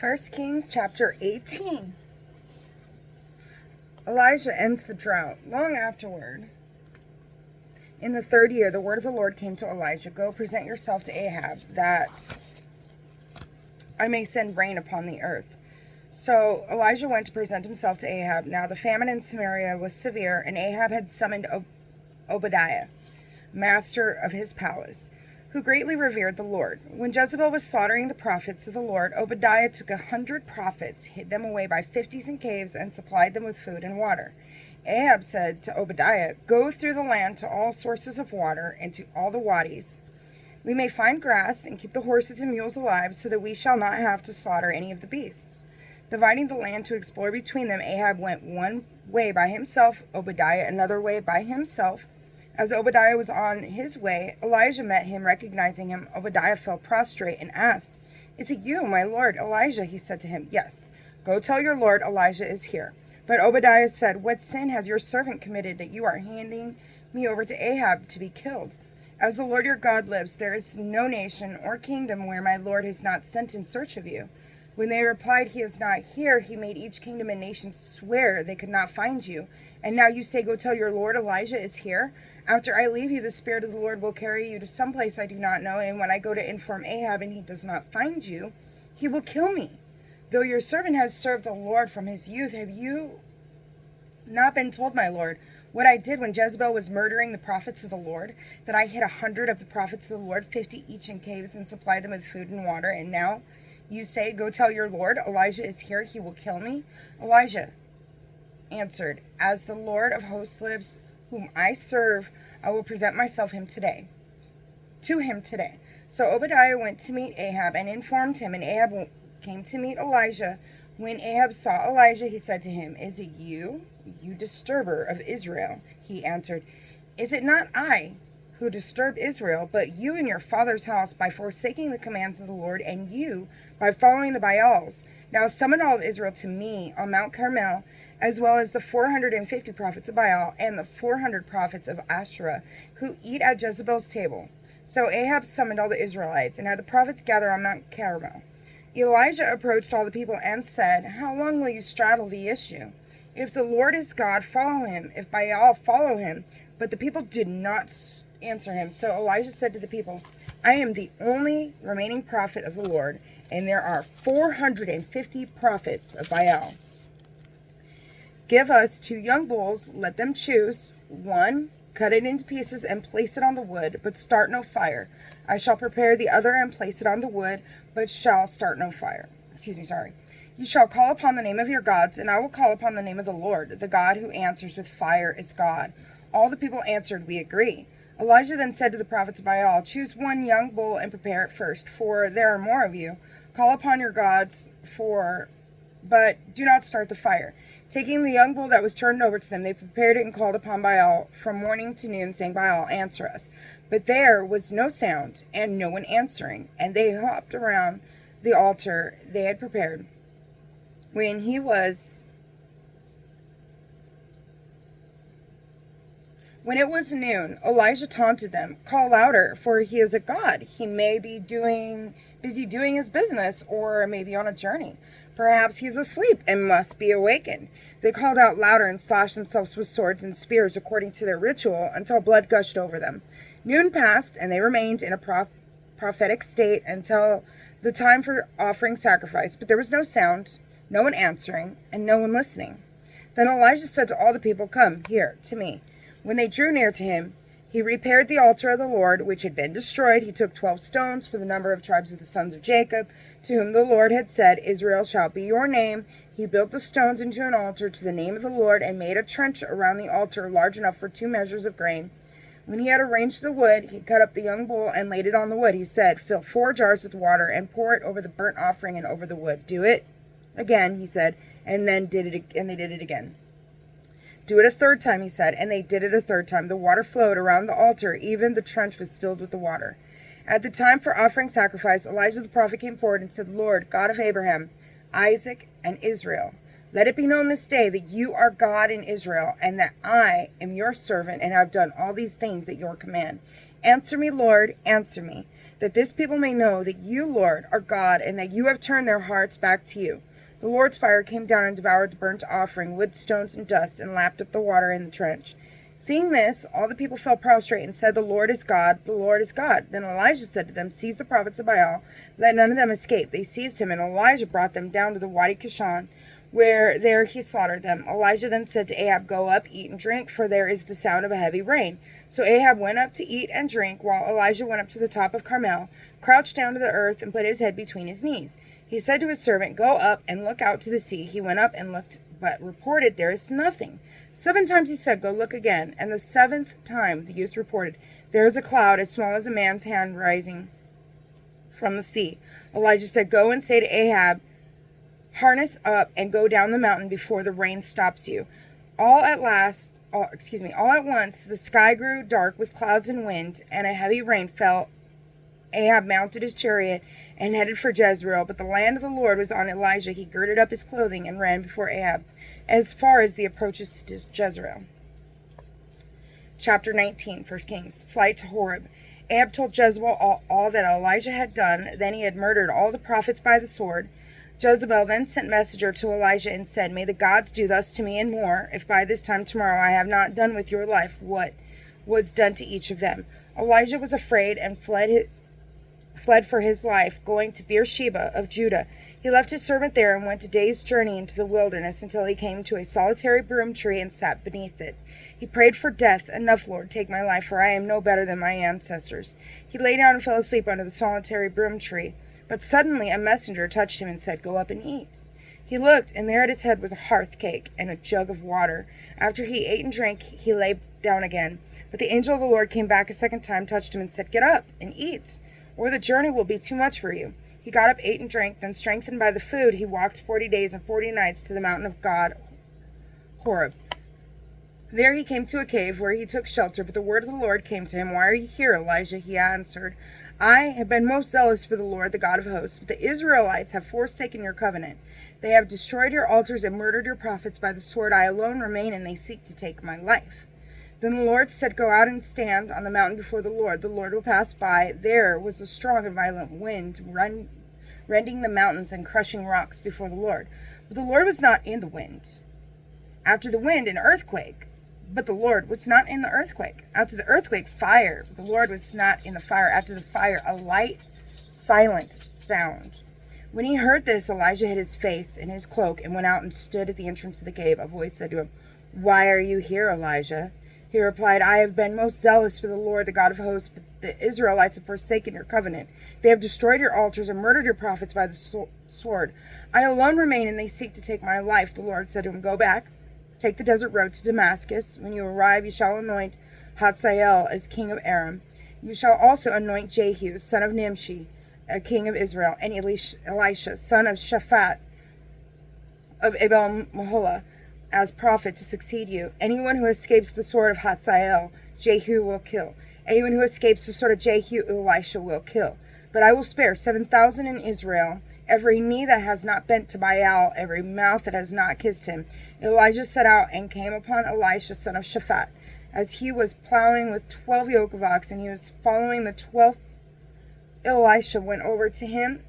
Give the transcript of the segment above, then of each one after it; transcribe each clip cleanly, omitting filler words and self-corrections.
1 Kings chapter 18. Elijah ends the drought. Long afterward, in the third year, the word of the Lord came to Elijah. Go, present yourself to Ahab, that I may send rain upon the earth. So Elijah went to present himself to Ahab. Now the famine in Samaria was severe, and Ahab had summoned Obadiah, master of his palace, who greatly revered the Lord. When Jezebel was slaughtering the prophets of the Lord, Obadiah took 100 prophets, hid them away by fifties in caves, and supplied them with food and water. Ahab said to Obadiah, Go through the land to all sources of water and to all the wadis. We may find grass and keep the horses and mules alive, so that we shall not have to slaughter any of the beasts. Dividing the land to explore between them, Ahab went one way by himself, Obadiah another way by himself. As Obadiah was on his way, Elijah met him. Recognizing him, Obadiah fell prostrate and asked, Is it you, my lord Elijah? He said to him, Yes. Go tell your lord Elijah is here. But Obadiah said, What sin has your servant committed that you are handing me over to Ahab to be killed? As the Lord your God lives, there is no nation or kingdom where my lord has not sent in search of you. When they replied, He is not here, he made each kingdom and nation swear they could not find you. And now you say, Go tell your lord Elijah is here? After I leave you, the Spirit of the Lord will carry you to some place I do not know, and when I go to inform Ahab and he does not find you, he will kill me. Though your servant has served the Lord from his youth, have you not been told, my lord, what I did when Jezebel was murdering the prophets of the Lord, that I hid 100 of the prophets of the Lord, 50 each in caves, and supplied them with food and water? And now you say, Go tell your lord Elijah is here, he will kill me? Elijah answered, As the Lord of hosts lives, whom I serve, I will present myself to him today. So Obadiah went to meet Ahab and informed him, and Ahab came to meet Elijah. When Ahab saw Elijah, he said to him, Is it you, you disturber of Israel? He answered, Is it not I who disturbed Israel, but you and your father's house by forsaking the commands of the Lord, and you by following the Baals? Now summon all of Israel to me on Mount Carmel, as well as the 450 prophets of Baal and the 400 prophets of Asherah, who eat at Jezebel's table. So Ahab summoned all the Israelites, and had the prophets gather on Mount Carmel. Elijah approached all the people and said, How long will you straddle the issue? If the Lord is God, follow him. If Baal, follow him. But the people did not answer him. So Elijah said to the people, I am the only remaining prophet of the Lord, and there are 450 prophets of Baal. Give us 2 young bulls, let them choose one, cut it into pieces and place it on the wood, but start no fire. I shall prepare the other and place it on the wood, but shall start no fire. You shall call upon the name of your gods, and I will call upon the name of the Lord. The God who answers with fire is God. All the people answered, We agree. Elijah then said to the prophets of Baal, Choose one young bull and prepare it first, for there are more of you. Call upon your gods, but do not start the fire. Taking the young bull that was turned over to them, they prepared it and called upon Baal from morning to noon, saying, Baal, answer us. But there was no sound, and no one answering, and they hopped around the altar they had prepared. When it was noon, Elijah taunted them, Call louder, for he is a god. He may be busy doing his business, or maybe on a journey. Perhaps he is asleep and must be awakened. They called out louder and slashed themselves with swords and spears according to their ritual until blood gushed over them. Noon passed, and they remained in a prophetic state until the time for offering sacrifice. But there was no sound, no one answering, and no one listening. Then Elijah said to all the people, Come here to me. When they drew near to him, he repaired the altar of the Lord, which had been destroyed. He took 12 stones for the number of tribes of the sons of Jacob, to whom the Lord had said, Israel shall be your name. He built the stones into an altar to the name of the Lord, and made a trench around the altar large enough for 2 measures of grain. When he had arranged the wood, he cut up the young bull and laid it on the wood. He said, Fill 4 jars with water and pour it over the burnt offering and over the wood. Do it again, he said, and they did it again. Do it a 3rd time, he said, and they did it a 3rd time. The water flowed around the altar, even the trench was filled with the water. At the time for offering sacrifice, Elijah the prophet came forward and said, Lord, God of Abraham, Isaac, and Israel, let it be known this day that you are God in Israel, and that I am your servant and have done all these things at your command. Answer me, Lord, answer me. that this people may know that you, Lord, are God, and that you have turned their hearts back to you. The Lord's fire came down and devoured the burnt offering, wood, stones, and dust, and lapped up the water in the trench. Seeing this, all the people fell prostrate and said, "The Lord is God, the Lord is God." Then Elijah said to them, "Seize the prophets of Baal, let none of them escape." They seized him, and Elijah brought them down to the Wadi Kishon, where there he slaughtered them. Elijah then said to Ahab, "Go up, eat and drink, for there is the sound of a heavy rain." So Ahab went up to eat and drink, while Elijah went up to the top of Carmel, crouched down to the earth, and put his head between his knees. He said to his servant, "Go up and look out to the sea." He went up and looked, but reported, "There is nothing." 7 times he said, "Go look again." And the 7th time the youth reported, "There is a cloud as small as a man's hand rising from the sea." Elijah said, "Go and say to Ahab, harness up and go down the mountain before the rain stops you." All at once the sky grew dark with clouds and wind, and a heavy rain fell. Ahab mounted his chariot and headed for Jezreel, but the hand of the Lord was on Elijah. He girded up his clothing and ran before Ahab as far as the approaches to Jezreel. Chapter 19, 1 Kings. Flight to Horeb. Ahab told Jezebel all that Elijah had done. Then he had murdered all the prophets by the sword. Jezebel then sent messenger to Elijah and said, "May the gods do thus to me and more, if by this time tomorrow I have not done with your life what was done to each of them." Elijah was afraid and fled for his life, going to Beersheba of Judah. He left his servant there and went a day's journey into the wilderness until he came to a solitary broom tree and sat beneath it. He prayed for death. "Enough, Lord, take my life, for I am no better than my ancestors." He lay down and fell asleep under the solitary broom tree. But suddenly a messenger touched him and said, "Go up and eat." He looked, and there at his head was a hearth cake and a jug of water. After he ate and drank, he lay down again. But the angel of the Lord came back a second time, touched him, and said, "Get up and eat, or the journey will be too much for you." He got up, ate and drank. Then, strengthened by the food, he walked 40 days and 40 nights to the mountain of God, Horeb. There he came to a cave where he took shelter, but the word of the Lord came to him. "Why are you here, Elijah?" He answered, "I have been most zealous for the Lord, the God of hosts, but the Israelites have forsaken your covenant. They have destroyed your altars and murdered your prophets by the sword. I alone remain, and they seek to take my life." Then the Lord said, "Go out and stand on the mountain before the Lord. The Lord will pass by." There was a strong and violent wind, rending the mountains and crushing rocks before the Lord. But the Lord was not in the wind. After the wind, an earthquake. But the Lord was not in the earthquake. After the earthquake, fire. But the Lord was not in the fire. After the fire, a light, silent sound. When he heard this, Elijah hid his face in his cloak and went out and stood at the entrance of the cave. A voice said to him, "Why are you here, Elijah?" He replied, "I have been most zealous for the Lord, the God of hosts, but the Israelites have forsaken your covenant. They have destroyed your altars and murdered your prophets by the sword. I alone remain, and they seek to take my life." The Lord said to him, "Go back. Take the desert road to Damascus. When you arrive, you shall anoint Hazael as king of Aram. You shall also anoint Jehu, son of Nimshi, a king of Israel, and Elisha, son of Shaphat of Abel-Meholah, as prophet to succeed you. Anyone who escapes the sword of Hazael, Jehu will kill. Anyone who escapes the sword of Jehu, Elisha will kill. But I will spare 7,000 in Israel, every knee that has not bent to Baal, every mouth that has not kissed him." Elijah set out and came upon Elisha, son of Shaphat, as he was plowing with 12 yoke of oxen. He was following the 12th. Elisha went over to him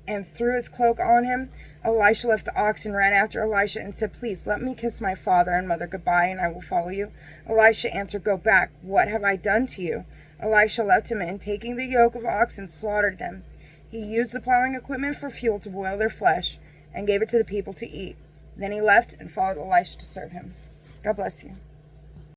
and threw his cloak on him. Elisha left the ox and ran after Elisha and said, "Please let me kiss my father and mother goodbye, and I will follow you." Elisha answered, "Go back. What have I done to you?" Elisha left him, and taking the yoke of oxen, slaughtered them. He used the plowing equipment for fuel to boil their flesh and gave it to the people to eat. Then he left and followed Elisha to serve him. God bless you.